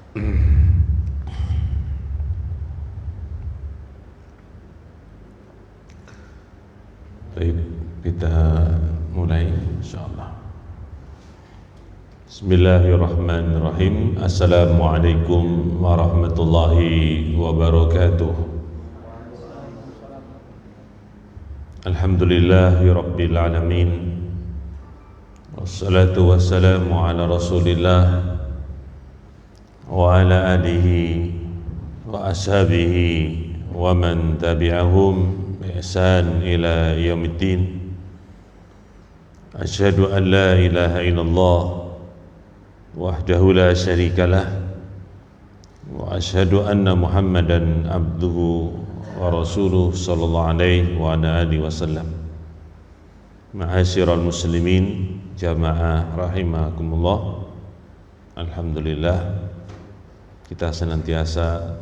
Baik, kita mulai insyaallah. Bismillahirrahmanirrahim. Assalamualaikum warahmatullahi wabarakatuh. Alhamdulillahi rabbil alamin. Wassalatu wassalamu ala Rasulillah wa ala alihi wa ashabihi wa man tabi'ahum bi ihsan ila yaumiddin. Asyhadu an la ilaha illallah wahdahu la syarikalah wa asyhadu anna Muhammadan abduhu wa rasuluh sallallahu alaihi wa ala alihi wasallam. Ma'asyiral muslimin jamaah rahimakumullah. Alhamdulillah, kita senantiasa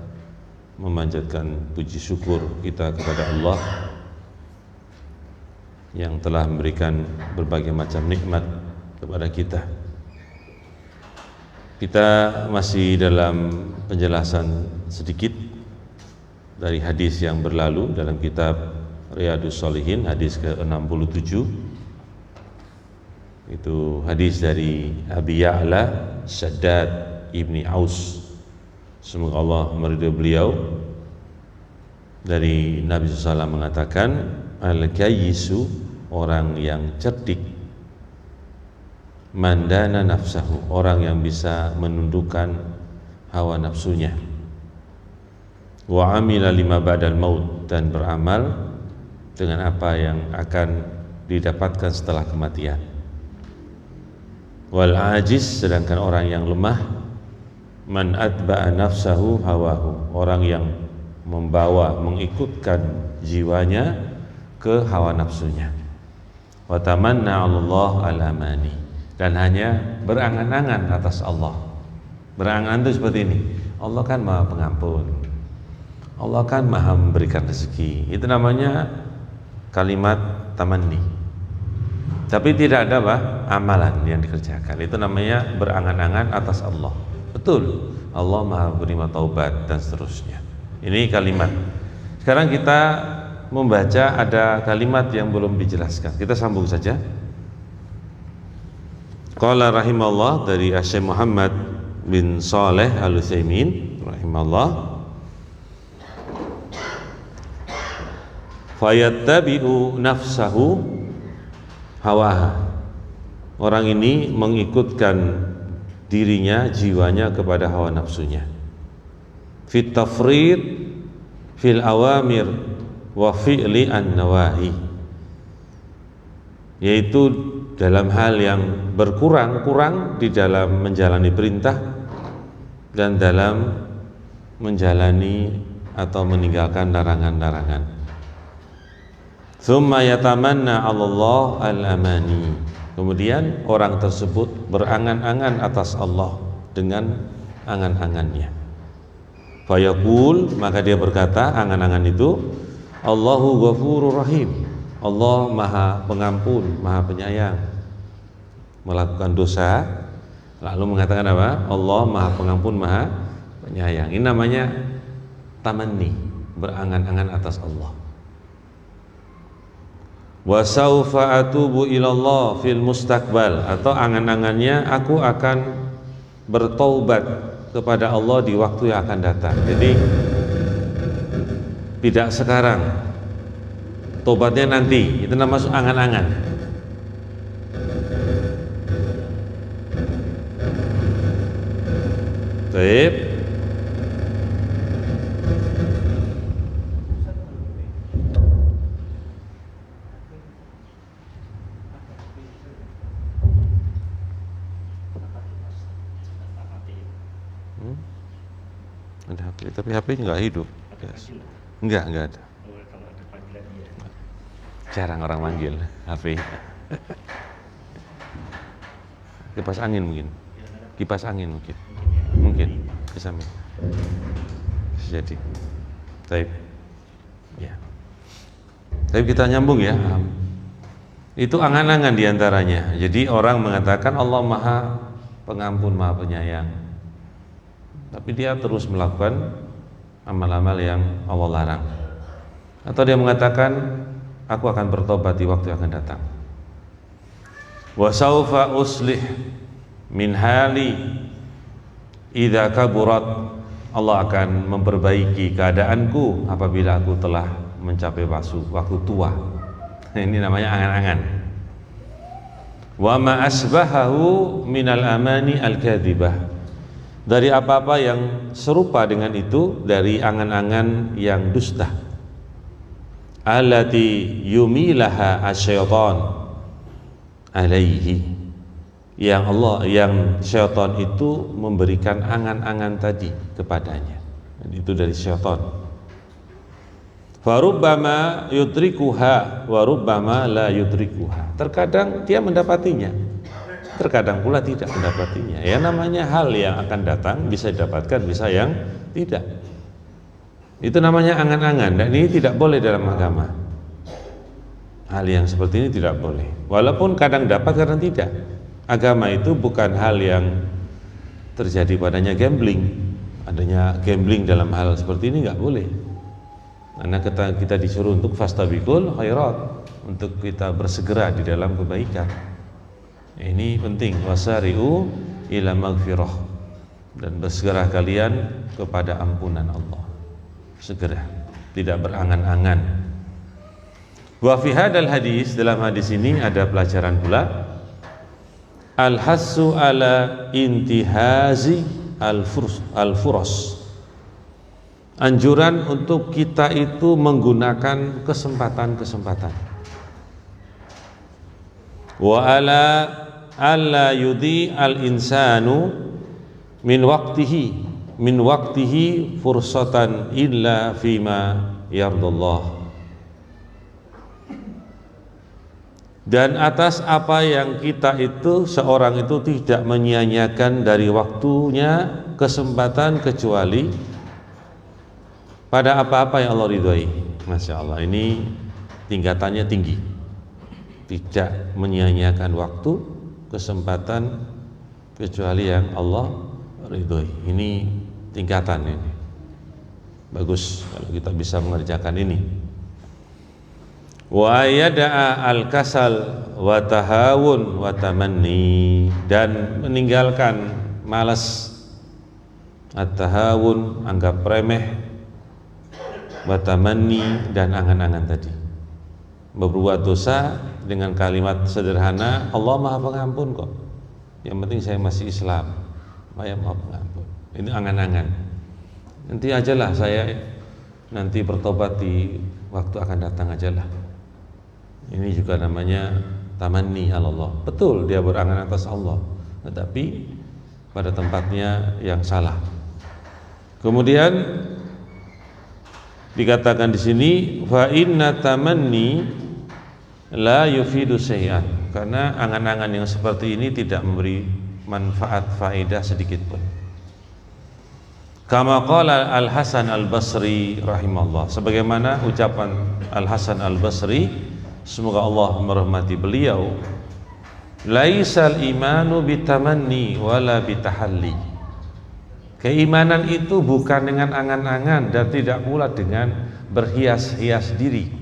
memanjatkan puji syukur kita kepada Allah yang telah memberikan berbagai macam nikmat kepada kita. Kita masih dalam penjelasan sedikit dari hadis yang berlalu dalam kitab Riyadhus Shalihin, hadis ke-67. Itu hadis dari Abi Ya'la Shaddad ibni Aus, semoga Allah meridhai beliau. Dari Nabi SAW mengatakan, al-kayyisu, orang yang cerdik, mandana nafsahu, orang yang bisa menundukkan hawa nafsunya, wa amila lima ba'dal maut, dan beramal dengan apa yang akan didapatkan setelah kematian. Wal ajiz, sedangkan orang yang lemah, man atba'a nafsahu hawahu, orang yang mengikutkan jiwanya ke hawa nafsunya. Wa tamanna 'alallah al-amani, dan hanya berangan-angan atas Allah. Berangan itu seperti ini, Allah kan Maha Pengampun, Allah kan Maha memberikan rezeki. Itu namanya kalimat tamanni. Tapi tidak ada amalan yang dikerjakan. Itu namanya berangan-angan atas Allah. Betul, Allah Maha menerima taubat dan seterusnya. Ini kalimat. Sekarang kita membaca ada kalimat yang belum dijelaskan. Kita sambung saja. Qala rahimallah, dari Syekh Muhammad bin Shalih Al-Utsaimin rahimallah, fayattabi'u nafsahu hawaha, orang ini mengikutkan dirinya, jiwanya kepada hawa nafsunya. Fit tafrid fil awamir wa fi'li an-nawahi, yaitu dalam hal yang berkurang di dalam menjalani perintah dan dalam menjalani atau meninggalkan larangan-larangan. Tsumma yatamanna 'alallah al-amani, kemudian orang tersebut berangan-angan atas Allah dengan angan-angannya. Fayaqul, maka dia berkata, angan-angan itu, Allahu ghafurur rahim, Allah Maha Pengampun, Maha Penyayang. Melakukan dosa lalu mengatakan apa? Allah Maha Pengampun, Maha Penyayang. Ini namanya tamanni, berangan-angan atas Allah. Wa saufa atubu ilallah fil mustaqbal, atau angan-angannya, aku akan bertaubat kepada Allah di waktu yang akan datang. Jadi tidak sekarang, tobatnya nanti. Itu namanya angan-angan. Baik. Ada HP, tapi HP nggak hidup. Yes. Enggak ada. Jarang orang manggil HP. Kipas angin mungkin. Mungkin bisa jadi. Baik. Ya. Tapi kita nyambung ya. Itu angan-angan diantaranya. Jadi orang mengatakan Allah Maha Pengampun, Maha Penyayang. tapi dia terus melakukan amal-amal yang Allah larang. Atau dia mengatakan, aku akan bertobat di waktu yang akan datang. Wa saufa uslih min hali idza kaburat, Allah akan memperbaiki keadaanku apabila aku telah mencapai waktu tua. Ini namanya angan-angan. Wa ma asbahahu minal amani al-kadzibah, dari apa-apa yang serupa dengan itu dari angan-angan yang dusta. Allati yumilaha asyaitan alaihi, yang syaitan itu memberikan angan-angan tadi kepadanya. Itu dari syaitan. Farubbama yudrikuha wa rubbama la yudrikuha, terkadang dia mendapatinya, terkadang pula tidak mendapatinya. Ya, namanya hal yang akan datang, bisa didapatkan, bisa yang tidak. Itu namanya angan-angan, dan ini tidak boleh dalam agama. Hal yang seperti ini tidak boleh, walaupun kadang dapat, kadang tidak. Agama itu bukan hal yang terjadi padanya gambling. Adanya gambling dalam hal seperti ini nggak boleh. Karena kita disuruh untuk fastabiqul khairat, untuk kita bersegera di dalam kebaikan. Ini penting, wasari'u ila maghfirah, dan bersegera kalian kepada ampunan Allah. Segera, tidak berangan-angan. Wa fi hadzal hadis, dalam hadis ini ada pelajaran pula, al-hassu ala intihazi al-furas, anjuran untuk kita itu menggunakan kesempatan-kesempatan. Wa ala alla yudi al-insanu min waqtihi fursatan illa fima yardallah, dan atas apa yang kita itu, seorang itu tidak menyia-nyiakan dari waktunya kesempatan kecuali pada apa-apa yang Allah ridhoi. Masya Allah, ini tingkatannya tinggi. Tidak menyia-nyiakan waktu, kesempatan kecuali yang Allah ridhoi. Ini tingkatan ini. Bagus kalau kita bisa mengerjakan ini. Wa yada'a al-kasal wa tahawun wa tamanni, dan meninggalkan malas, at-tahawun anggap remeh, wa tamanni dan angan-angan tadi. Berbuat dosa dengan kalimat sederhana, Allah Maha Pengampun kok, yang penting saya masih Islam, Maha Pengampun. Ini angan-angan, nanti ajalah saya nanti bertobat di waktu akan datang ajalah. Ini juga namanya tamanni Allah. Betul, dia berangan atas Allah, tetapi pada tempatnya yang salah. Kemudian dikatakan di sini, fa inna tamanni la yufidu syai'an, karena angan-angan yang seperti ini tidak memberi manfaat faedah sedikit pun. Kama qala Al-Hasan Al-Basri rahimahullah, sebagaimana ucapan Al-Hasan Al-Basri, semoga Allah merahmati beliau, laisal imanu bitamanni wala bitahalli, keimanan itu bukan dengan angan-angan dan tidak pula dengan berhias-hias diri.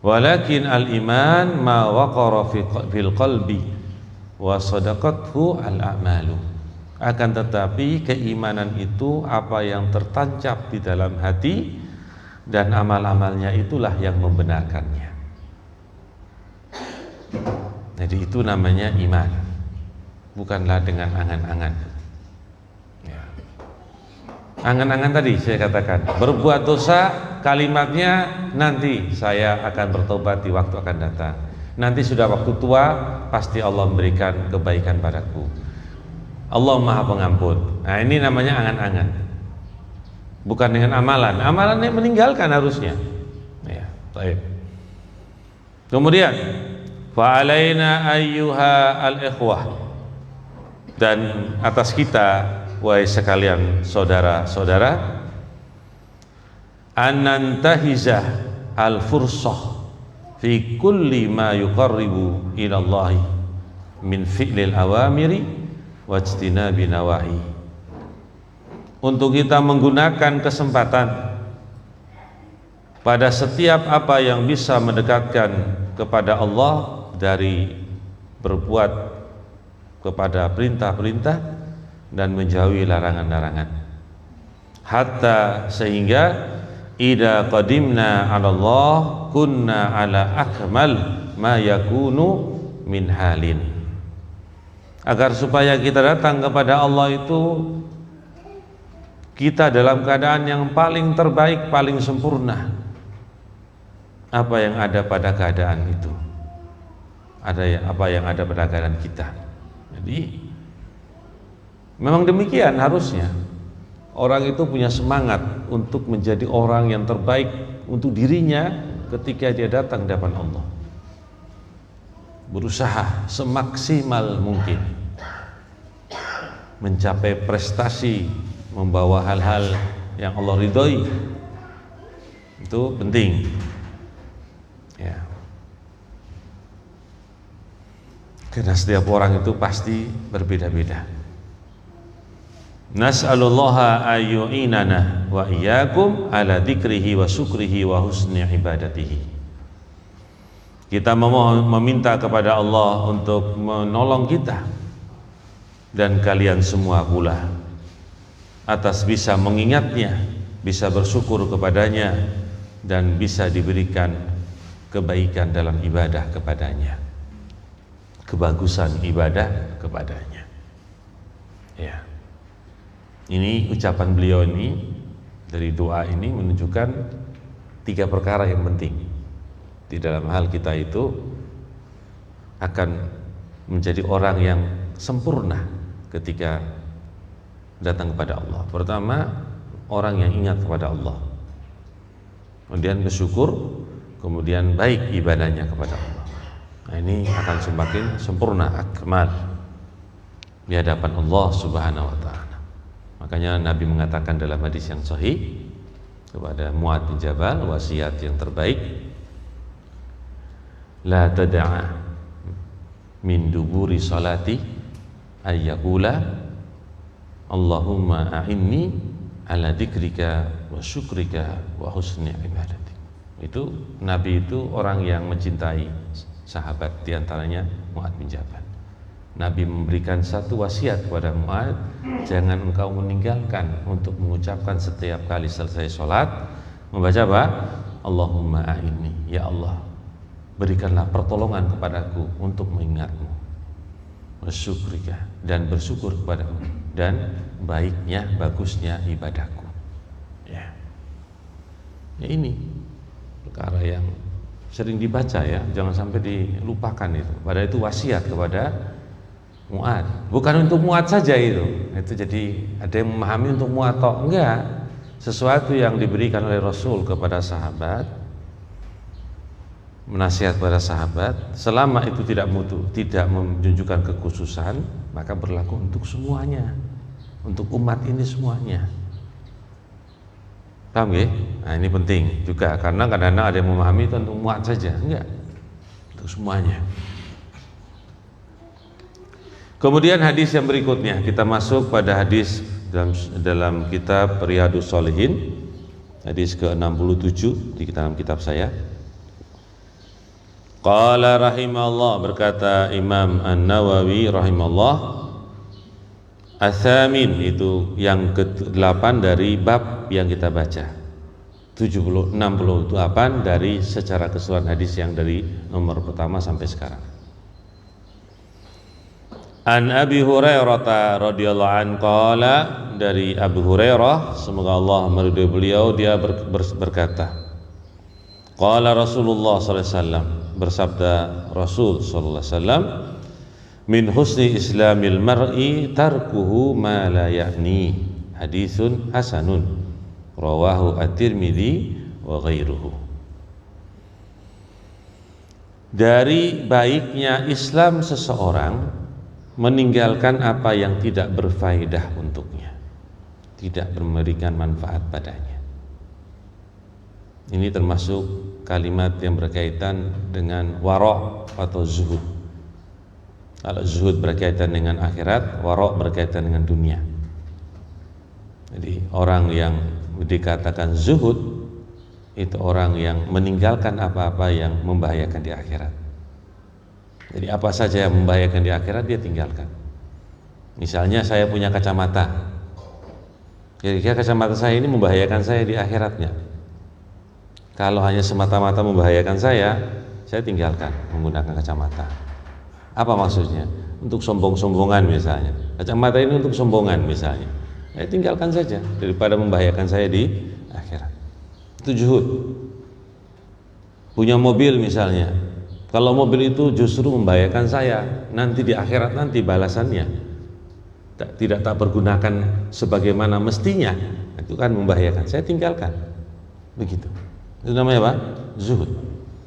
Walakin al-iman ma waqara fil qalbi wa sadaqathu al-a'malu, akan tetapi keimanan itu apa yang tertancap di dalam hati, dan amal-amalnya itulah yang membenarkannya. Jadi itu namanya iman, bukanlah dengan angan-angan. Ya. Angan-angan tadi saya katakan, berbuat dosa, kalimatnya nanti saya akan bertobat di waktu akan datang. Nanti sudah waktu tua, pasti Allah memberikan kebaikan padaku. Allah Maha Pengampun. Nah, ini namanya angan-angan. Bukan dengan amalan. Amalannya meninggalkan harusnya. Ya, baik. Kemudian, fa'alaina ayyuha al-ikhwah, dan atas kita wahai sekalian saudara-saudara, anantahizah al-fursah fi kulli ma yuqarribu ila Allah min fi'lil awamiri wajtinabi nawahi. Untuk kita menggunakan kesempatan pada setiap apa yang bisa mendekatkan kepada Allah dari berbuat kepada perintah-perintah dan menjauhi larangan-larangan, hatta sehingga idza qadimna 'ala Allah kunna 'ala akmal ma yakunu min halin, agar supaya kita datang kepada Allah itu kita dalam keadaan yang paling terbaik, paling sempurna. Apa yang ada pada keadaan itu, apa yang ada pada keadaan kita. Jadi memang demikian harusnya. Orang itu punya semangat untuk menjadi orang yang terbaik untuk dirinya ketika dia datang di hadapan Allah. Berusaha semaksimal mungkin mencapai prestasi, membawa hal-hal yang Allah ridhoi. Itu penting. Ya. Karena setiap orang itu pasti berbeda-beda. Nas'alullaha ayyu'inana wa iyyakum ala dzikrihi wa syukrihi wa husni ibadatihi. Kita meminta kepada Allah untuk menolong kita dan kalian semua pula atas bisa mengingatnya, bisa bersyukur kepadanya, dan bisa diberikan kebaikan dalam ibadah kepadanya, kebagusan ibadah kepadanya. Ya. Ini ucapan beliau ini dari doa ini menunjukkan 3 perkara yang penting di dalam hal kita itu akan menjadi orang yang sempurna ketika datang kepada Allah. Pertama, orang yang ingat kepada Allah, kemudian bersyukur, kemudian baik ibadahnya kepada Allah. Nah, ini akan semakin sempurna, akmal di hadapan Allah Subhanahu wa ta'ala. Makanya Nabi mengatakan dalam hadis yang sahih kepada Mu'adz bin Jabal, wasiat yang terbaik, la tad'a min duburi salati ayyaqula Allahumma a'inni ala dzikrika wa syukrika wa husni ibadati. Itu Nabi itu orang yang mencintai sahabat, diantaranya Mu'adz bin Jabal. Nabi memberikan satu wasiat kepada Mu'adz, jangan engkau meninggalkan untuk mengucapkan setiap kali selesai sholat membaca apa? Allahumma a'inni, ya Allah berikanlah pertolongan kepadaku untuk mengingatmu, bersyukrika, dan bersyukur kepadamu, dan baiknya, bagusnya ibadahku. Ya, ini perkara yang sering dibaca ya, jangan sampai dilupakan itu. Padahal itu wasiat kepada Mu'adz, bukan untuk Mu'adz saja itu jadi ada yang memahami untuk Mu'adz atau enggak, sesuatu yang diberikan oleh Rasul kepada sahabat, menasihat pada sahabat, selama itu tidak menunjukkan kekhususan, maka berlaku untuk semuanya, untuk umat ini semuanya. Paham ya? Nah, ini penting juga, karena kadang-kadang ada yang memahami itu untuk Mu'adz saja, enggak, untuk semuanya. Kemudian hadis yang berikutnya, kita masuk pada hadis dalam kitab Riyadhus Shalihin, hadis ke-67 di dalam kitab saya. Qala rahimahullah, berkata Imam An-Nawawi rahimahullah, As-Samin, itu yang ke-8 dari bab yang kita baca, 68 dari secara keseluruhan hadis yang dari nomor pertama sampai sekarang. An Abi Hurairah radhiyallahu anhu qala, dari Abu Hurairah semoga Allah meridhai beliau, dia berkata, qala Rasulullah sallallahu alaihi wasallam, bersabda Rasul sallallahu alaihi wasallam, min husni islamil mar'i tarkuhu ma la ya'ni, hadisun hasanun rawahu at-Tirmidzi wa ghairuhu. Dari baiknya Islam seseorang meninggalkan apa yang tidak berfaedah untuknya, tidak memberikan manfaat padanya. Ini termasuk kalimat yang berkaitan dengan wara' atau zuhud Kalau zuhud berkaitan dengan akhirat, wara' berkaitan dengan dunia. Jadi orang yang dikatakan zuhud itu orang yang meninggalkan apa-apa yang membahayakan di akhirat. Jadi apa saja yang membahayakan di akhirat dia tinggalkan. Misalnya saya punya kacamata, kira-kira kacamata saya ini membahayakan saya di akhiratnya. Kalau hanya semata-mata membahayakan saya tinggalkan menggunakan kacamata. Apa maksudnya? Untuk sombong-sombongan misalnya. Kacamata ini untuk sombongan misalnya. Saya tinggalkan saja daripada membahayakan saya di akhirat. Itu zuhud. Punya mobil misalnya. Kalau mobil itu justru membahayakan saya nanti di akhirat, nanti balasannya tidak tak pergunakan sebagaimana mestinya, itu kan membahayakan. Saya tinggalkan. Begitu. Itu namanya apa? Zuhud.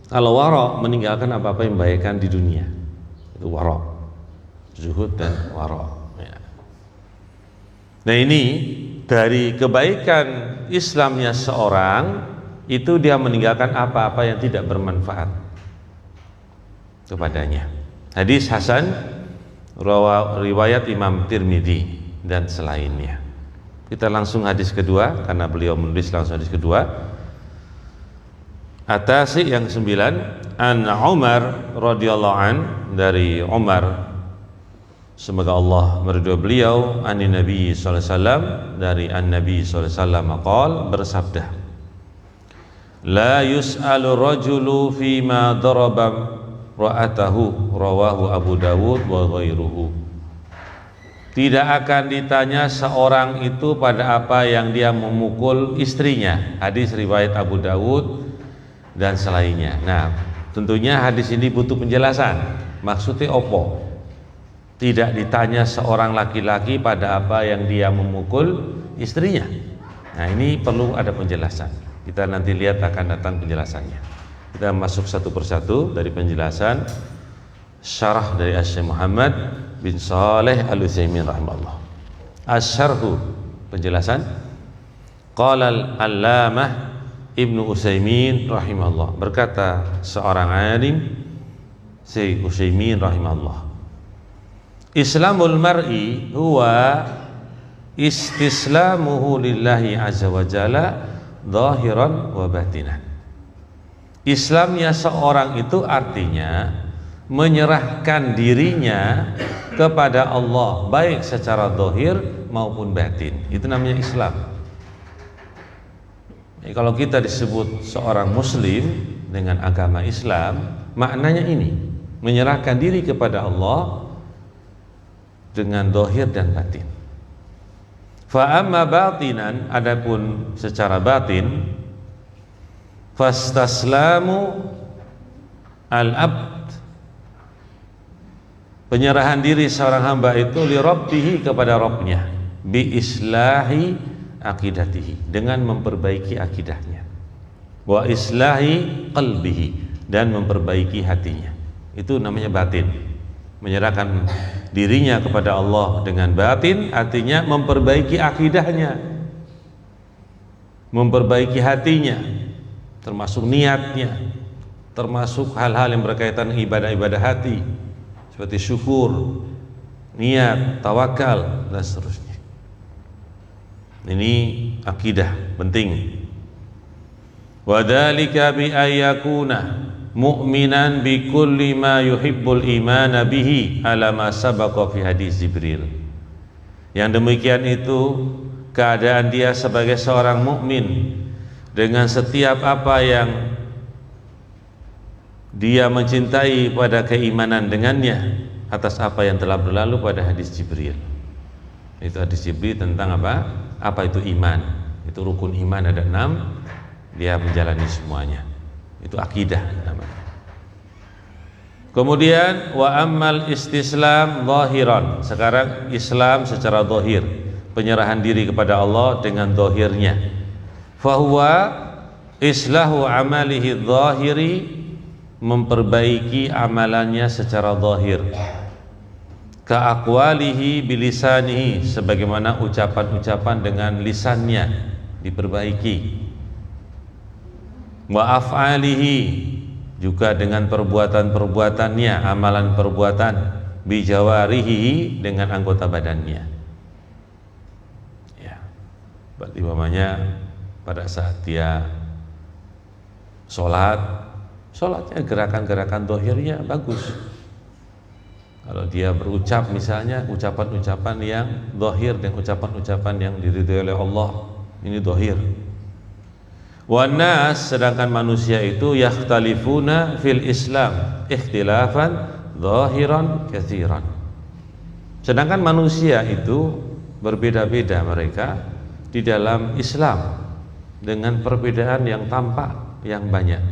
Kalau wara' meninggalkan apa-apa yang membahayakan di dunia. Itu wara'. Zuhud dan wara'. Ya. Nah ini dari kebaikan Islamnya seorang itu dia meninggalkan apa-apa yang tidak bermanfaat kepadanya. Hadis hasan riwayat Imam Tirmidzi dan selainnya. Kita langsung hadis kedua karena beliau menulis langsung hadis kedua. Atasi yang 9, an Umar radhiyallahu an, dari Umar semoga Allah meridhoi beliau, an Nabi sallallahu alaihi wasallam, dari an Nabi sallallahu alaihi wasallam qaal, bersabda, la yus'alu rajulu fima daraba ra'atahu, rawahu Abu Dawud wa ghairuhu. Tidak akan ditanya seorang itu pada apa yang dia memukul istrinya. Hadis riwayat Abu Dawud dan selainnya. Nah, tentunya hadis ini butuh penjelasan. Maksudnya opo? Tidak ditanya seorang laki-laki pada apa yang dia memukul istrinya. Nah, ini perlu ada penjelasan. Kita nanti lihat akan datang penjelasannya. Kita masuk satu persatu dari penjelasan syarah dari Syekh Muhammad bin Shalih Al-Utsaimin rahimahullah. Asy-syarhu, penjelasan. Qala al-allamah Ibnu Utsaimin rahimahullah, berkata seorang alim Syekh Utsaimin rahimahullah, Islamul mar'i huwa istislamuhu lillahi azza wa jalla zahiran wa batinan. Islamnya seorang itu artinya menyerahkan dirinya kepada Allah baik secara zahir maupun batin. Itu namanya Islam. Kalau kita disebut seorang muslim dengan agama Islam, maknanya ini, menyerahkan diri kepada Allah dengan zahir dan batin. Fa amma batinan, adapun secara batin, fastaslamu al-abd, penyerahan diri seorang hamba itu li rabbihi, kepada Rabbnya, bi islahi akidatihi, dengan memperbaiki akidahnya, wa islahi qalbihi, dan memperbaiki hatinya. Itu namanya batin. Menyerahkan dirinya kepada Allah dengan batin artinya memperbaiki akidahnya, memperbaiki hatinya, termasuk niatnya, termasuk hal-hal yang berkaitan ibadah-ibadah hati seperti syukur, niat, tawakal, dan seterusnya. Ini akidah penting. Wadzalika bi ayyakuna mu'minan bi kulli ma yuhibbul imana bihi ala ma sabaqa fi hadis Jibril. Yang demikian itu keadaan dia sebagai seorang mukmin dengan setiap apa yang dia mencintai pada keimanan dengannya atas apa yang telah berlalu pada hadis Jibril. Itu hadis Jibril tentang apa? Apa itu iman? Itu rukun iman ada 6, dia menjalani semuanya. Itu akidah namanya. Kemudian wa ammal istislam zahiran. Sekarang Islam secara zahir, penyerahan diri kepada Allah dengan zahirnya. Fahuwa islahu amalihi zahiri, memperbaiki amalannya secara zahir. Ka aqwalihi bilisanihi, sebagaimana ucapan-ucapan dengan lisannya diperbaiki. Wa af'alihi, juga dengan perbuatan-perbuatannya, amalan perbuatan bijawarihi, dengan anggota badannya. Ya, berarti umpamanya pada saat dia sholatnya gerakan-gerakan zahirnya bagus. Kalau dia berucap misalnya ucapan-ucapan yang zahir dan ucapan-ucapan yang diridhoi oleh Allah, ini zahir. Wan nas, sedangkan manusia itu yakhtalifuna fil Islam ikhtilafan zahiran katsiran. Sedangkan manusia itu berbeda-beda mereka di dalam Islam dengan perbedaan yang tampak yang banyak.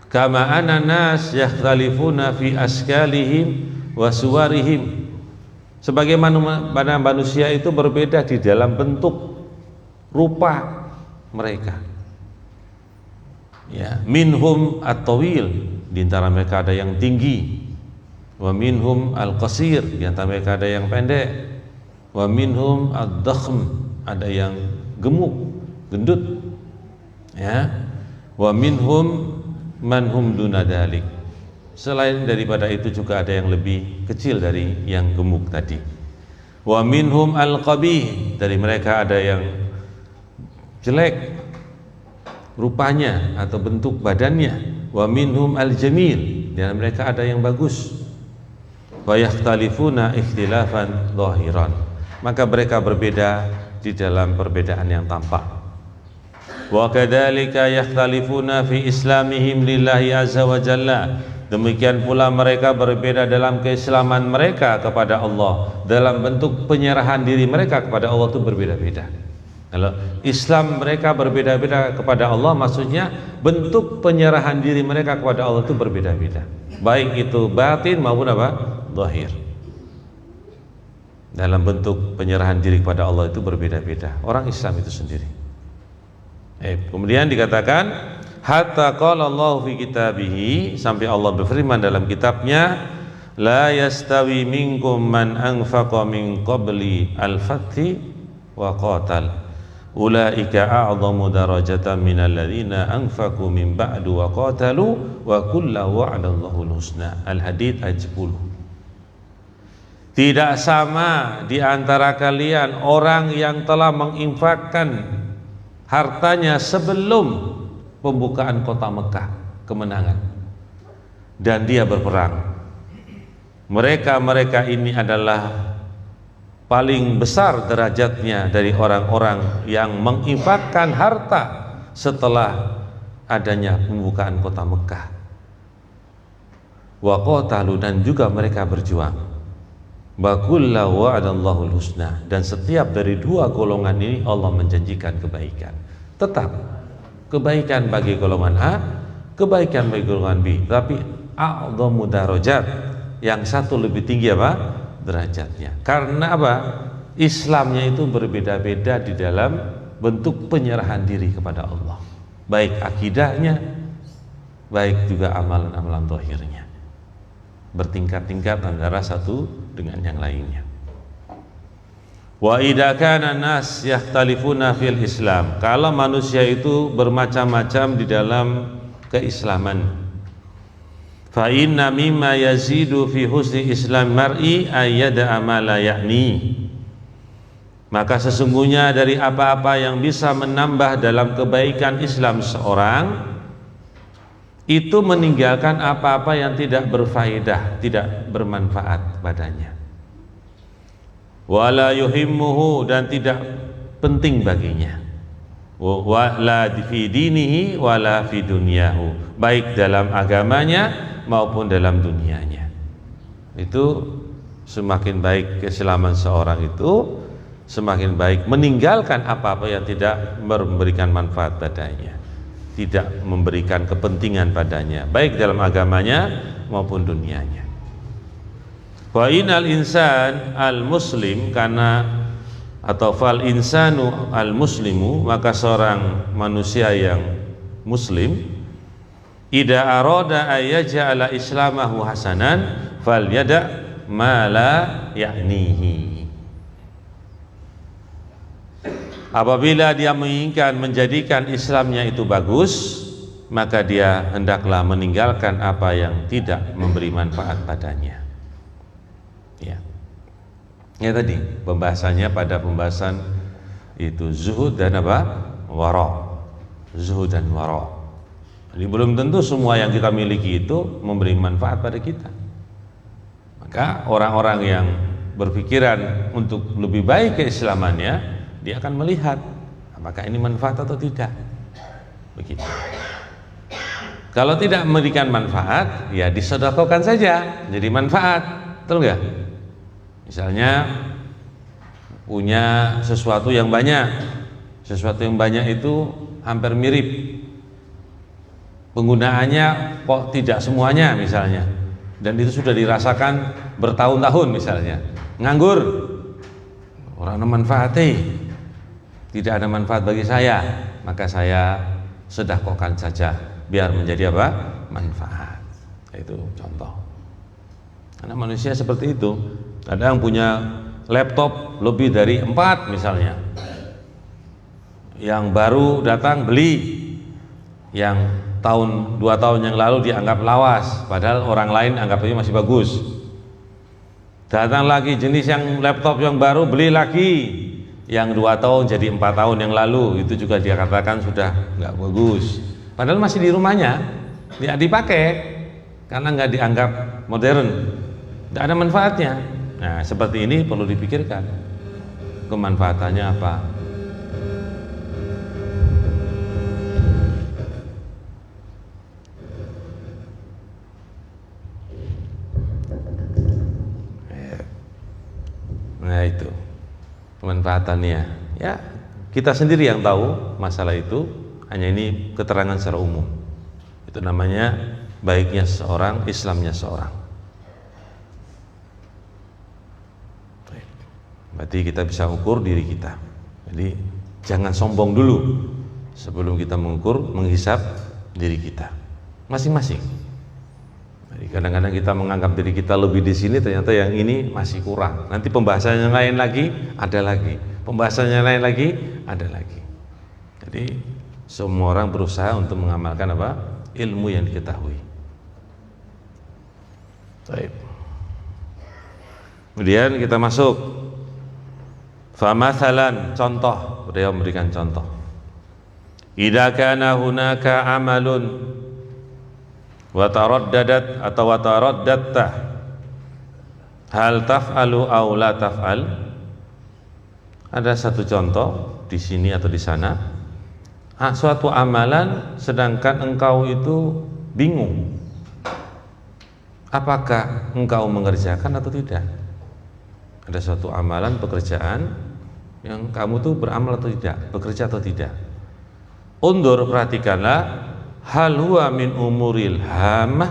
Kama anna nas yakhtalifuna fi askalihim wa suwarihim, sebagaimana manusia itu berbeda di dalam bentuk rupa mereka. Ya, minhum at-tawil, di antara mereka ada yang tinggi, wa minhum al-qasir, di antara mereka ada yang pendek, wa minhum ad-dakhm, ada yang gemuk, gendut, ya, wa minhum manhum dunadalik, selain daripada itu juga ada yang lebih kecil dari yang gemuk tadi. Wa minhum al-qabih, dari mereka ada yang jelek rupanya atau bentuk badannya. Wa minhum al-jamil, dan mereka ada yang bagus. Wa yakhtalifuna ikhtilafan zahiran, maka mereka berbeda di dalam perbedaan yang tampak. Wa kadzalika yakhtalifuna fi islamihim lillahi azza wa jalla, demikian pula mereka berbeda dalam keislaman mereka kepada Allah, dalam bentuk penyerahan diri mereka kepada Allah itu berbeda-beda. Kalau Islam mereka berbeda-beda kepada Allah, maksudnya bentuk penyerahan diri mereka kepada Allah itu berbeda-beda, baik itu batin maupun apa? Zahir. Dalam bentuk penyerahan diri kepada Allah itu berbeda-beda orang Islam itu sendiri. Kemudian dikatakan hatta qala Allah fi kitabihi, sampai Allah berfirman dalam kitabnya, la yastawi minkum man anfaqa min qabli al-fathi wa qatal ulaika a'zamu darajatan minal ladzina anfaqu min ba'du wa qatalu wa kullu wa'adallahu al-husna. Al-Hadid ayat 10. Tidak sama di antara kalian orang yang telah menginfakkan hartanya sebelum pembukaan kota Mekah, kemenangan, dan dia berperang. Mereka ini adalah paling besar derajatnya dari orang-orang yang menginfakkan harta setelah adanya pembukaan kota Mekah. Wa qatalu, dan juga mereka berjuang. Wa kullu wa'adallahu al-husna, dan setiap dari dua golongan ini Allah menjanjikan kebaikan. Tetap kebaikan bagi golongan A, kebaikan bagi golongan B, tapi a'dhamu darajat, yang satu lebih tinggi apa? Derajatnya. Karena apa? Islamnya itu berbeda-beda di dalam bentuk penyerahan diri kepada Allah, baik akidahnya, baik juga amalan-amalan zahirnya, bertingkat-tingkat antara satu dengan yang lainnya. Wa idza kana nas yakhtalifuna fil Islam, kalau manusia itu bermacam-macam di dalam keislaman, fa inna mimma yazidu fi husni islam mar'i ayyada amala yakni, maka sesungguhnya dari apa-apa yang bisa menambah dalam kebaikan Islam seorang, itu meninggalkan apa-apa yang tidak berfaedah, tidak bermanfaat padanya. Wala yuhimmuhu, dan tidak penting baginya. Wala fi dinihi wala fi dunyahu, baik dalam agamanya maupun dalam dunianya. Itu semakin baik keislaman seorang itu, semakin baik meninggalkan apa-apa yang tidak memberikan manfaat padanya, tidak memberikan kepentingan padanya, baik dalam agamanya maupun dunianya. Wa innal insan al-muslim, karena atau fal insanu al-muslimu, maka seorang manusia yang muslim, idza arada ayyaj'ala islamahu hasanan falyada ma la ya'nihi, apabila dia menginginkan menjadikan Islamnya itu bagus, maka dia hendaklah meninggalkan apa yang tidak memberi manfaat padanya. Ya tadi pembahasannya pada pembahasan itu zuhud dan apa? Wara. Zuhud dan wara. Jadi belum tentu semua yang kita miliki itu memberi manfaat pada kita. Maka orang-orang yang berpikiran untuk lebih baik keislamannya, dia akan melihat apakah ini manfaat atau tidak. Begitu. Kalau tidak memberikan manfaat, ya disedekahkan saja jadi manfaat. Betul nggak? Misalnya punya sesuatu yang banyak, itu hampir mirip, penggunaannya kok tidak semuanya misalnya, dan itu sudah dirasakan bertahun-tahun misalnya, nganggur, orang ada manfaatnya, tidak ada manfaat bagi saya, maka saya sedekahkan saja biar menjadi apa? Manfaat. Itu contoh. Karena manusia seperti itu. Ada yang punya laptop lebih dari 4 misalnya, yang baru datang beli, yang 2 tahun yang lalu dianggap lawas, padahal orang lain anggapnya masih bagus. Datang lagi jenis yang laptop yang baru, beli lagi, yang 2 tahun jadi 4 tahun yang lalu, itu juga dia katakan sudah nggak bagus, padahal masih di rumahnya, tidak dipakai karena nggak dianggap modern, tidak ada manfaatnya. Nah, seperti ini perlu dipikirkan kemanfaatannya apa. Nah, itu kemanfaatannya. Ya, kita sendiri yang tahu masalah itu, hanya ini keterangan secara umum. Itu namanya baiknya seorang, Islamnya seorang. Berarti kita bisa ukur diri kita. Jadi jangan sombong dulu sebelum kita mengukur, menghisap diri kita masing-masing. Jadi kadang-kadang kita menganggap diri kita lebih di sini, ternyata yang ini masih kurang. Nanti pembahasannya lain lagi, ada lagi. Pembahasannya lain lagi, ada lagi. Jadi semua orang berusaha untuk mengamalkan apa? Ilmu yang diketahui. Baik. Kemudian kita masuk. Famathalan, contoh, beliau memberikan contoh. Idza kana hunaka amalun wa taraddadat atau wa taraddatta hal taf'alu aw la taf'al. Ada satu contoh di sini atau di sana. Suatu amalan sedangkan engkau itu bingung. Apakah engkau mengerjakan atau tidak? Ada suatu amalan, pekerjaan yang kamu tuh beramal atau tidak, bekerja atau tidak. Undur, perhatikanlah, hal huwa min umuril hamah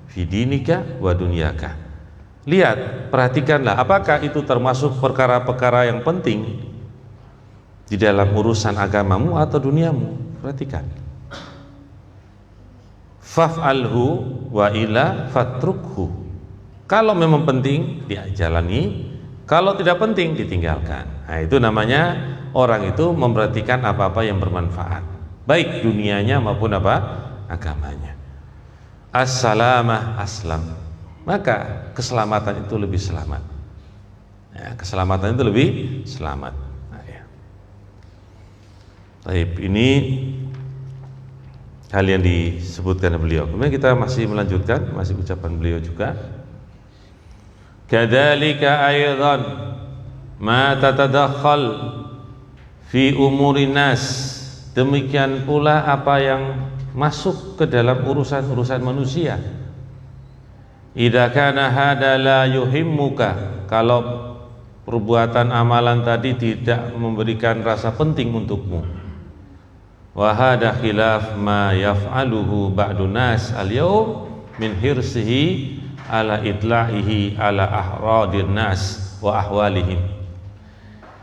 fi dinika wa dunyaka. Lihat, perhatikanlah, apakah itu termasuk perkara-perkara yang penting di dalam urusan agamamu atau duniamu. Perhatikan. Faf'alhu wa ila fatrukhu. Kalau memang penting, dia jalani. Kalau tidak penting, ditinggalkan. Nah, itu namanya orang itu memperhatikan apa-apa yang bermanfaat, baik dunianya maupun apa? Agamanya. As-salamah aslam. Maka keselamatan itu lebih selamat. Ya, keselamatan itu lebih selamat. Nah, ya. Baik, ini hal yang disebutkan beliau. Kemudian kita masih melanjutkan, masih ucapan beliau juga. Kadzalika aidan ma tatadakhal fi umurin nas. Demikian pula apa yang masuk ke dalam urusan-urusan manusia. Idza kana hada la yuhimmuka, kalau perbuatan amalan tadi tidak memberikan rasa penting untukmu. Wa hada khilaf ma yaf'aluhu ba'dun nas al-yawm min hirsihi ala idla'ihi ala ahradin nas wa ahwalihim.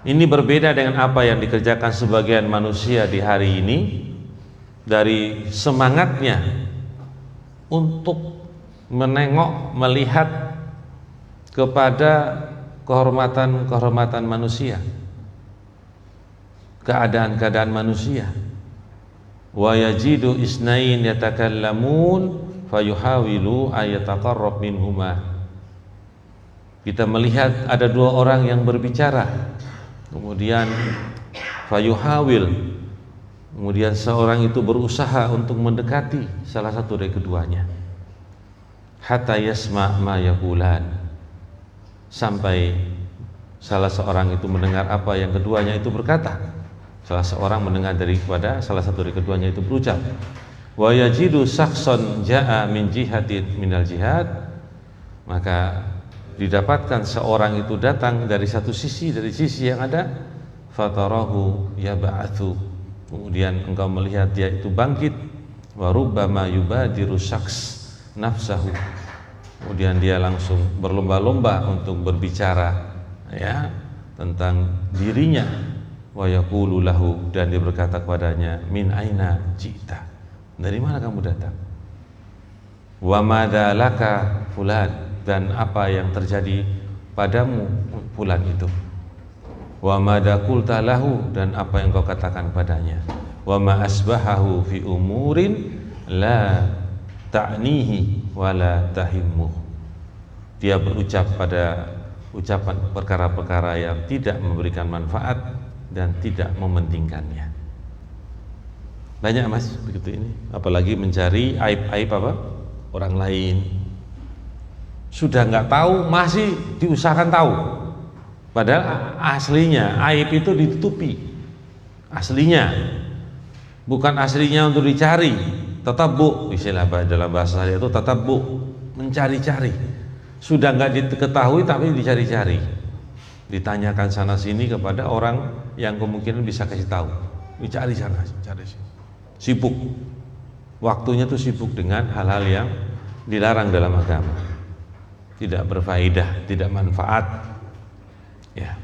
Ini berbeda dengan apa yang dikerjakan sebagian manusia di hari ini, dari semangatnya untuk menengok, melihat kepada kehormatan-kehormatan manusia, keadaan-keadaan manusia. Wa yajidu isnain yatakallamun fayuhawilu ayataqarrab minhuma. Kita melihat ada dua orang yang berbicara, kemudian fayuhawil, kemudian seorang itu berusaha untuk mendekati salah satu dari keduanya, hatta yasma' ma yaqulan, sampai salah seorang itu mendengar apa yang keduanya itu berkata. Salah seorang mendengar daripada salah satu dari keduanya itu berucap, wa yajidu sakhson ja'a min jihatin minal jihad, maka didapatkan seorang itu datang dari satu sisi, dari sisi yang ada, fatarahu yab'atsu, kemudian engkau melihat dia itu bangkit, wa rubbama yubadiru syakhs nafsahu, kemudian dia langsung berlomba-lomba untuk berbicara ya tentang dirinya, wa yaqulu lahu, dan dia berkata kepadanya, min aina ji'ta, dari mana kamu datang, wa madza laka fulan, dan apa yang terjadi padamu fulan itu, wa madza qulta lahu, dan apa yang kau katakan padanya, wa ma asbahahu fi umurin la ta'nihi wa la tahimmuh, dia berucap pada ucapan perkara-perkara yang tidak memberikan manfaat dan tidak mementingkannya. Banyak mas begitu ini, apalagi mencari aib-aib apa orang lain. Sudah nggak tahu masih diusahakan tahu, padahal aslinya aib itu ditutupi. Aslinya bukan aslinya untuk dicari, tatabbu, istilah dalam bahasa saya itu tatabbu, mencari-cari. Sudah nggak diketahui tapi dicari-cari, ditanyakan sana sini kepada orang yang kemungkinan bisa kasih tahu, dicari sana, cari sini. Sibuk, waktunya tuh sibuk dengan hal-hal yang dilarang dalam agama, tidak berfaedah, tidak manfaat. Ya.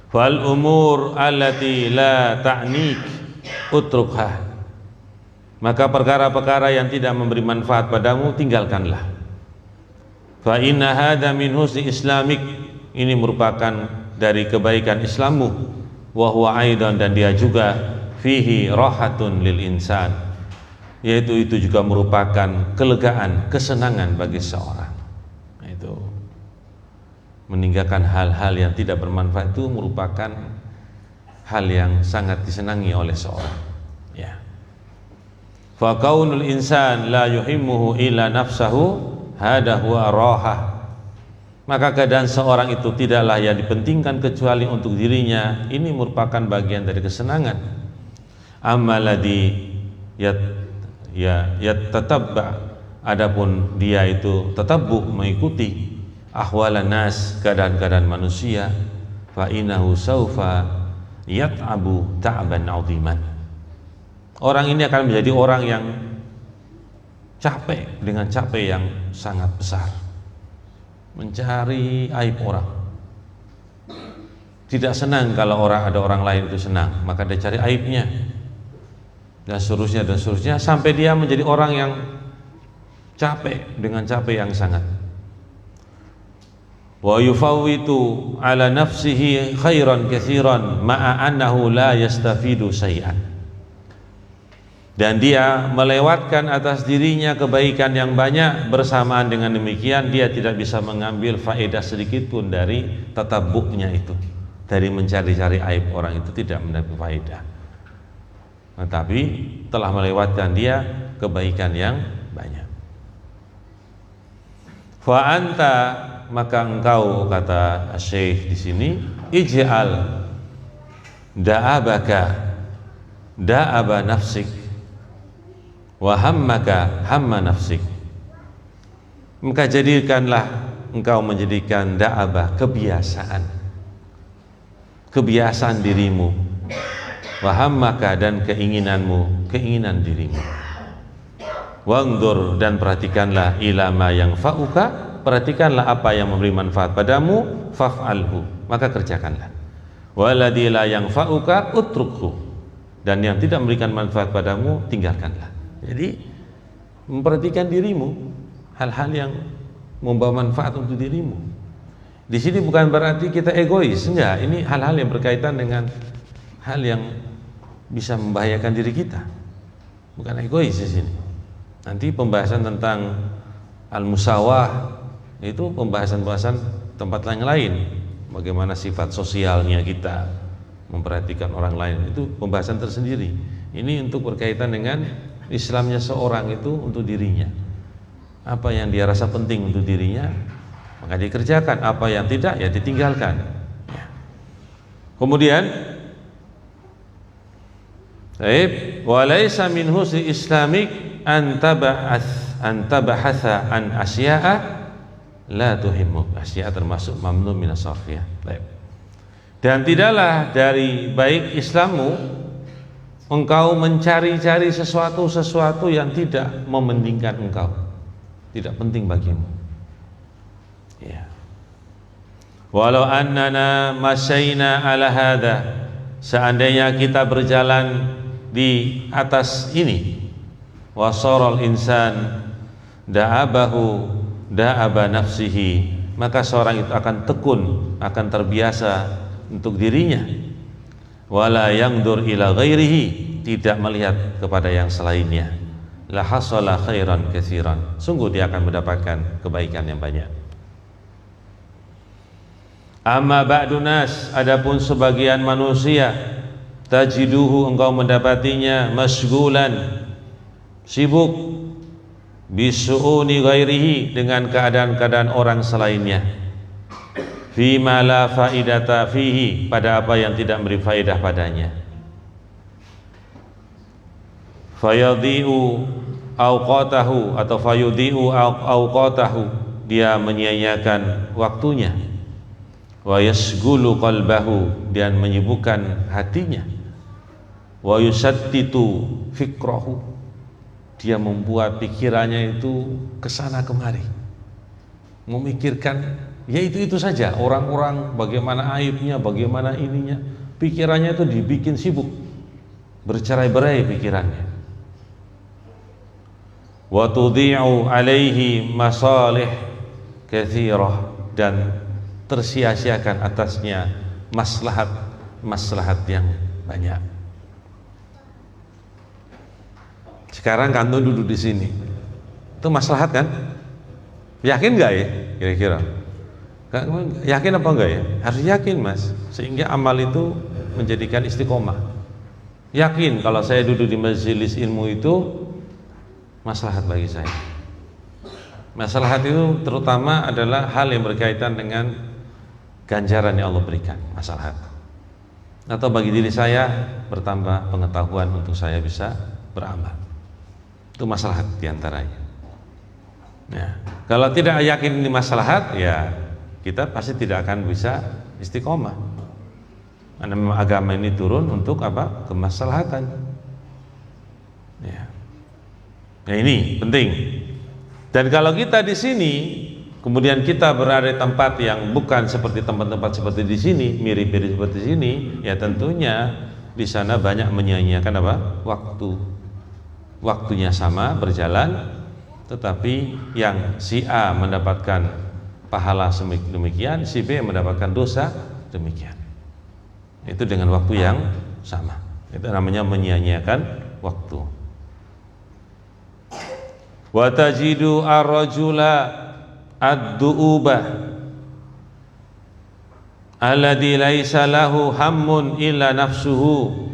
Fal umur allati la ta'nik utrukha, maka perkara-perkara yang tidak memberi manfaat padamu tinggalkanlah. Fa inna hadza min husni islamik, ini merupakan dari kebaikan Islammu, wa huwa aidan, dan dia juga fihi rahatun lil insan, yaitu itu juga merupakan kelegaan, kesenangan bagi seorang. Itu meninggalkan hal-hal yang tidak bermanfaat itu merupakan hal yang sangat disenangi oleh seorang. Ya. Fa kaunul insan la yuhimmuhu illa nafsahu hada huwa rahah, maka keadaan seorang itu tidaklah yang dipentingkan kecuali untuk dirinya, ini merupakan bagian dari kesenangan. Amaladi tatabba, adapun dia itu tatabbu, mengikuti ahwalan nas, keadaan-keadaan manusia, fa innahu saufa yat'abu ta'ban 'aziman, orang ini akan menjadi orang yang capek dengan capek yang sangat besar, mencari aib orang. Tidak senang kalau ada orang lain itu senang, maka dia cari aibnya, dan seterusnya, sampai dia menjadi orang yang capek dengan capek yang sangat. Wa yufawwitu ala nafsihi khairan katsiran ma'a annahu la yastafidu syai'an, dan dia melewatkan atas dirinya kebaikan yang banyak, bersamaan dengan demikian dia tidak bisa mengambil faedah sedikit pun dari tatabbu'nya itu, dari mencari-cari aib orang itu tidak mendapat faedah, tetapi telah melewatkan dia kebaikan yang banyak. Fa anta, maka engkau, kata Syekh di sini, ij'al da'abaka da'aba nafsik wa hammaka hamma nafsik, maka jadikanlah engkau menjadikan da'abah, kebiasaan dirimu, wa hammaka, dan keinginanmu, keinginan dirimu, wangdur, dan perhatikanlah ila ma yang fa'uka, perhatikanlah apa yang memberi manfaat padamu, faf'alhu, maka kerjakanlah, waladhi la yang fa'uka utrukhu, dan yang tidak memberikan manfaat padamu tinggalkanlah. Jadi memperhatikan dirimu, hal-hal yang membawa manfaat untuk dirimu. Di sini bukan berarti kita egois, enggak. Ini hal-hal yang berkaitan dengan hal yang bisa membahayakan diri kita, bukan egois di sini. Nanti pembahasan tentang al-musawah Itu pembahasan-pembahasan tempat yang lain. Bagaimana sifat sosialnya kita, memperhatikan orang lain, itu pembahasan tersendiri. Ini untuk berkaitan dengan Islamnya seorang itu untuk dirinya. Apa yang dia rasa penting untuk dirinya, maka dikerjakan. Apa yang tidak, ya ditinggalkan. Kemudian walaysa min husni islamik an tabahatha an asya'a la tuhimmuk. Asya'a termasuk mamnu minas sarfiyah. Dan tidaklah dari baik Islammu engkau mencari-cari sesuatu yang tidak mementingkan engkau, tidak penting bagimu. Ya. Walau annana masyayna ala hadha, seandainya kita berjalan di atas ini, wasaral insan da'aba nafsihi, maka seorang itu akan tekun, akan terbiasa untuk dirinya. Wala yangdur ila ghairihi, tidak melihat kepada yang selainnya. La hasala khairan katsiran, sungguh dia akan mendapatkan kebaikan yang banyak. Amma ba'du nas, adapun sebagian manusia, tajiduhu engkau mendapatinya masghulan, sibuk, bisu'uni ghairihi, dengan keadaan-keadaan orang selainnya, fima la faidata fihi, pada apa yang tidak memberi faedah padanya. Fayadhi'u awqatahu, atau fayudhi'u awqatahu, dia menyia-nyiakan waktunya. Wa yasghulu qalbahu, dan menyibukkan hatinya. Wa yusattitu fikrahu, dia membuat pikirannya itu kesana kemari, memikirkan ya itu saja, orang-orang bagaimana aibnya, bagaimana ininya, pikirannya itu dibikin sibuk, bercerai-berai pikirannya. Wa tudhi'u alaihi masalih katsirah, dan tersia-siakan atasnya maslahat yang banyak. Sekarang kantor duduk di sini, itu maslahat kan? Yakin nggak ya kira-kira? Yakin apa enggak ya? Harus yakin mas, sehingga amal itu menjadikan istiqomah. Yakin kalau saya duduk di majelis ilmu itu maslahat bagi saya. Maslahat itu terutama adalah hal yang berkaitan dengan ganjaran yang Allah berikan, maslahat. Atau bagi diri saya bertambah pengetahuan untuk saya bisa beramal. Itu maslahat diantaranya. Ya. Kalau tidak yakin ini maslahat, ya kita pasti tidak akan bisa istiqomah. Karena memang agama ini turun untuk apa? Kemaslahatan. Ya. Nah ini penting. Dan kalau kita di sini, kemudian kita berada di tempat yang bukan seperti tempat-tempat seperti di sini, mirip-mirip seperti sini, ya tentunya di sana banyak menyia-nyiakan apa? Waktunya sama berjalan, tetapi yang si A mendapatkan pahala demikian, si B mendapatkan dosa demikian. Itu dengan waktu yang sama. Itu namanya menyia-nyiakan waktu. Wa tajidu ar-rajula ad-du'ubah alladhi laisa lahu hammun illa nafsuhu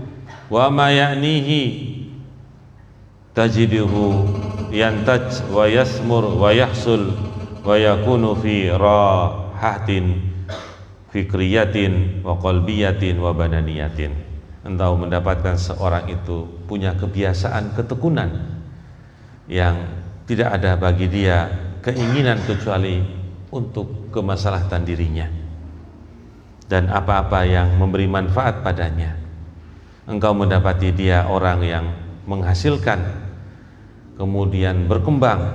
wa ma ya'nihi, tajiduhu yantaj wa yasmur wa yahsul wa yakunu fi rahatin fikriyatin wa qalbiyatin wa badaniyatin. Engkau mendapatkan seorang itu punya kebiasaan ketekunan yang tidak ada bagi dia keinginan kecuali untuk kemaslahatan dirinya dan apa-apa yang memberi manfaat padanya. Engkau mendapati dia orang yang menghasilkan, kemudian berkembang,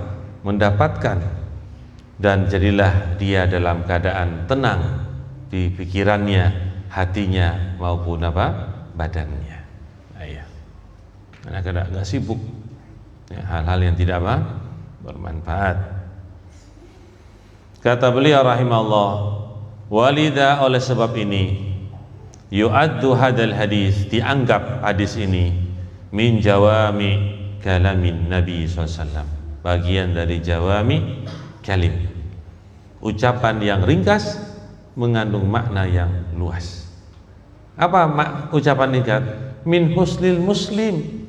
mendapatkan, dan jadilah dia dalam keadaan tenang di pikirannya, hatinya maupun apa? Badannya. Nah, ya. Karena nggak sibuk ya, hal-hal yang tidak apa? Bermanfaat. Kata beliau rahimahullah, walidha, oleh sebab ini, yu'addu hadal hadis, dianggap hadis ini min jawami kalamin Nabi SAW, bagian dari jawami kalim, Ucapan yang ringkas mengandung makna yang luas. Apa ucapan ringkas? Min husnil muslim,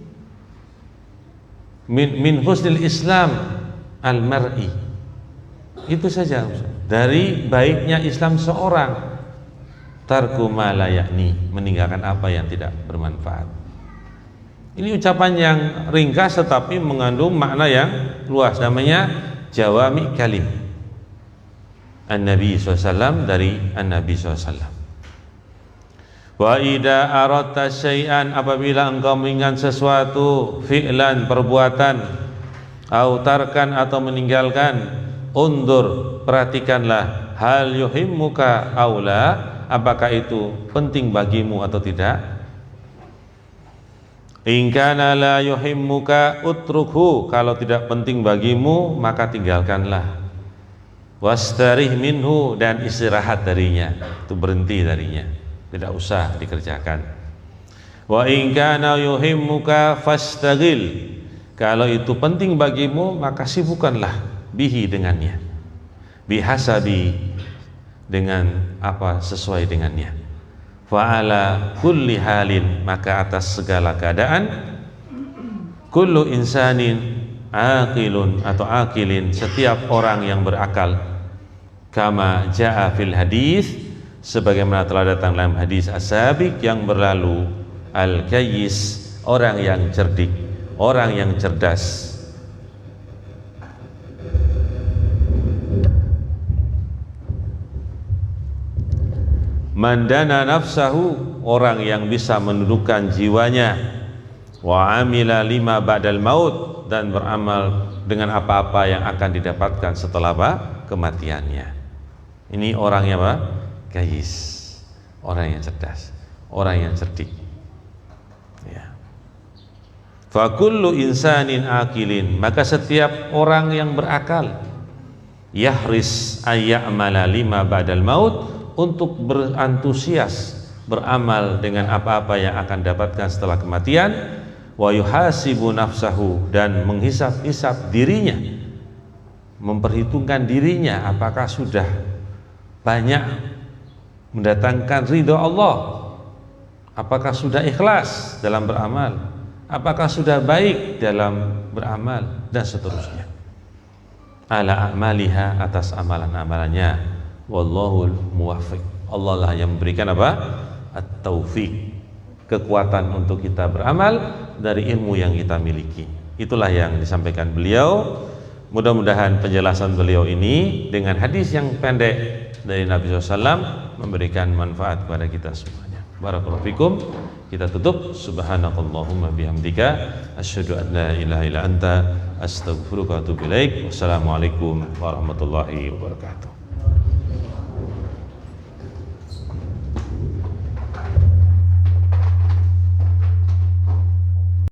min husnil Islam al-mar'i. Itu saja. Dari baiknya Islam seorang, tarku ma la ya'ni, meninggalkan apa yang tidak bermanfaat. Ini ucapan yang ringkas tetapi mengandung makna yang luas, namanya jawami kalim. An-Nabi SAW, dari An-Nabi SAW. Wa idza aradta syai'an, apabila engkau menginginkan sesuatu, fi'lan, perbuatan, au tarkan, atau meninggalkan, undur, perhatikanlah, hal yuhimmuka aula, apakah itu penting bagimu atau tidak. In kana la yuhimmuka utrukhu, kalau tidak penting bagimu maka tinggalkanlah. Wastarih minhu, dan istirahat darinya, itu berhenti darinya, tidak usah dikerjakan. Wa in kana yuhimmuka fastaghil, kalau itu penting bagimu maka sibukkanlah bihi, dengannya, bihasabi, dengan apa sesuai dengannya. Fa'ala kulli halin, maka atas segala keadaan, kullu insanin aqilun atau akilin, setiap orang yang berakal, kama ja'a fil hadis, sebagaimana telah datang dalam hadis as-sabiq yang berlalu, al-kayyis, orang yang cerdik, orang yang cerdas. Mandana nafsahu, orang yang bisa menundukkan jiwanya, wa amila lima ba'dal maut, dan beramal dengan apa-apa yang akan didapatkan setelah kematiannya. Ini orang yang apa? Kayis, orang yang cerdas, orang yang cerdik. Ya. Fa kullu insanin akilin, maka setiap orang yang berakal, yahris ayya'mala lima ba'dal maut, untuk berantusias beramal dengan apa-apa yang akan dapatkan setelah kematian, wa yuhasibu nafsahu, dan menghisap-hisap dirinya, memperhitungkan dirinya apakah sudah banyak mendatangkan ridha Allah, apakah sudah ikhlas dalam beramal, apakah sudah baik dalam beramal, dan seterusnya. Ala a'maliha, atas amalan-amalannya. Wallahul muwaffiq, Allah lah yang memberikan apa? At-taufiq, kekuatan untuk kita beramal dari ilmu yang kita miliki. Itulah yang disampaikan beliau. Mudah-mudahan penjelasan beliau ini dengan hadis yang pendek dari Nabi SAW memberikan manfaat kepada kita semuanya. Barakallahu fikum. Kita tutup. Subhanakallahumma bihamdika, asyhadu an la ilaha illa anta, astaghfiruka wa atubu ilaik. Wassalamualaikum warahmatullahi wabarakatuh.